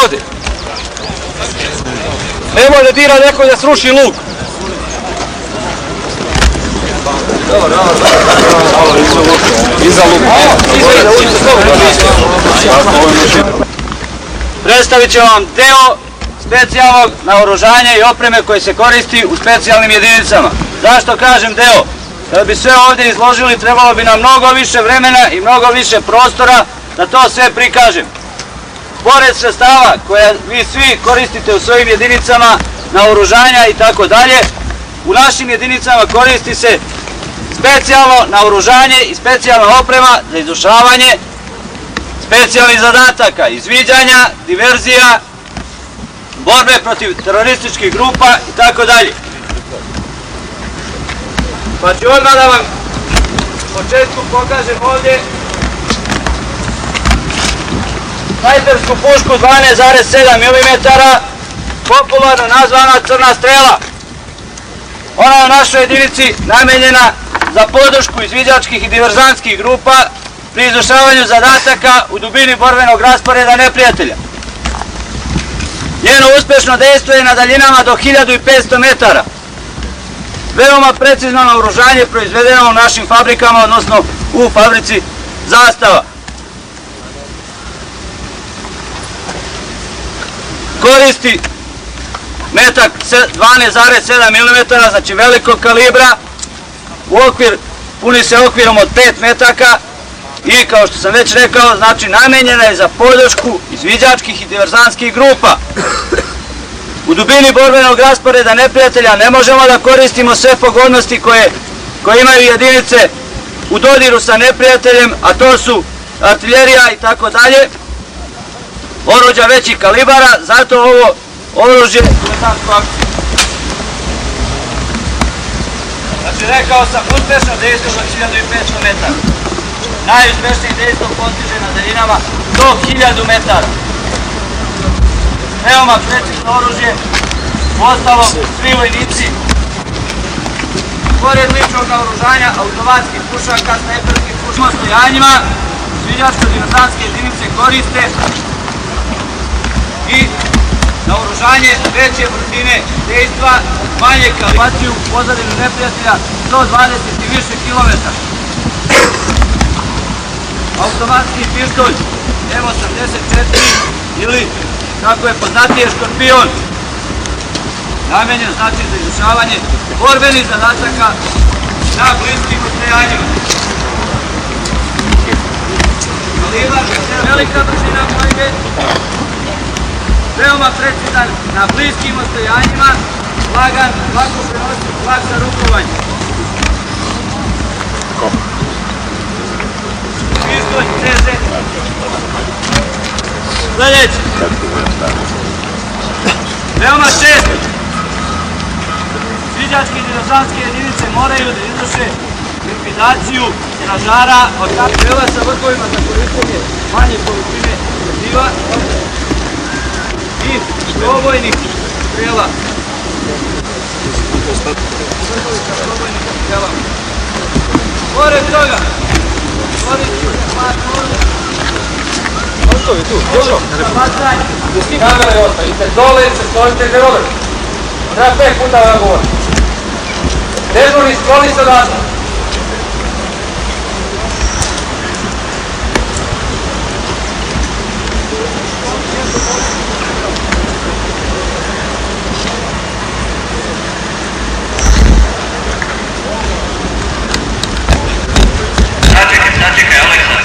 ovde. Nemoj da dira neko da sruši luk. Iza luka. Predstavit ću vam deo specijalnog naoružanja i opreme koje se koristi u specijalnim jedinicama. Zašto kažem deo? Da bi sve ovdje izložili trebalo bi nam mnogo više vremena i mnogo više prostora da to sve prikažem. Pored sredstava koje vi svi koristite u svojim jedinicama, naoružanja i tako dalje, u našim jedinicama koristi se specijalno naoružanje i specijalna oprema za izvršavanje specijalnih zadataka, izviđanja, diverzija, borbe protiv terorističkih grupa i tako dalje. Pa ću odmah da vam u početku pokažem ovdje snajpersku pušku 12,7 mm, popularno nazvana Crna strela. Ona je u našoj jedinici namenjena za podršku izviđačkih i diverzantskih grupa pri izvršavanju zadataka u dubini borbenog rasporeda neprijatelja. Njeno uspešno dejstvo je na daljinama do 1500 metara. Veoma precizno naoružanje proizvedeno u našim fabrikama, odnosno u fabrici Zastava. Koristi metak 12,7 mm, znači velikog kalibra. Puni se okvirom od 5 metaka i, kao što sam već rekao, znači namenjena je za podršku izviđačkih i diverzantskih grupa. U dubini borbenog rasporeda neprijatelja ne možemo da koristimo sve pogodnosti koje imaju jedinice u dodiru sa neprijateljem, a to su artiljerija i tako dalje, oruđa većih kalibara, zato ovo oružje diletantsko akcije. Znači, rekao sam, uspešno dejstvo do 1500 metara. Najuspešnije dejstvo postiže na daljinama do 1000 metara. Veoma precizno oružje, ostalo svi vojnici, pored ličnog naoružanja, automatskih pušaka, snajperskih pušaka, stojanjima, izviđačko-diverzantske jedinice koriste i naoružanje veće brzine dejstva, manje kalibaciju u pozadinu neprijatelja 120 i više kilometara. Automatski pištolj M84 ili, kako je poznatije, Škorpion, namenjen znači za izvršavanje borbenih zadataka na bliskim odstojanjima. Kalibar, velika brzina pojbe, veoma precizan na bliskim odstojanjima, lagan, lako prenosi, lak za rukovanje. Pištolj CZ. Sljedeći. Veoma često izviđačke i diverzantske jedinice moraju da izvrše likvidaciju stražara od strela sa vrhovima za korištenje manje količine eksploziva i probojnih strela. Pored toga, koristio se Ostavi tu, dobro. Kamere ostavite dole, se stojite gdje dole. Treba 5 puta vam govorim. Dežurni skloni se odatak. Sačekaj, Aleksa.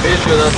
Neću da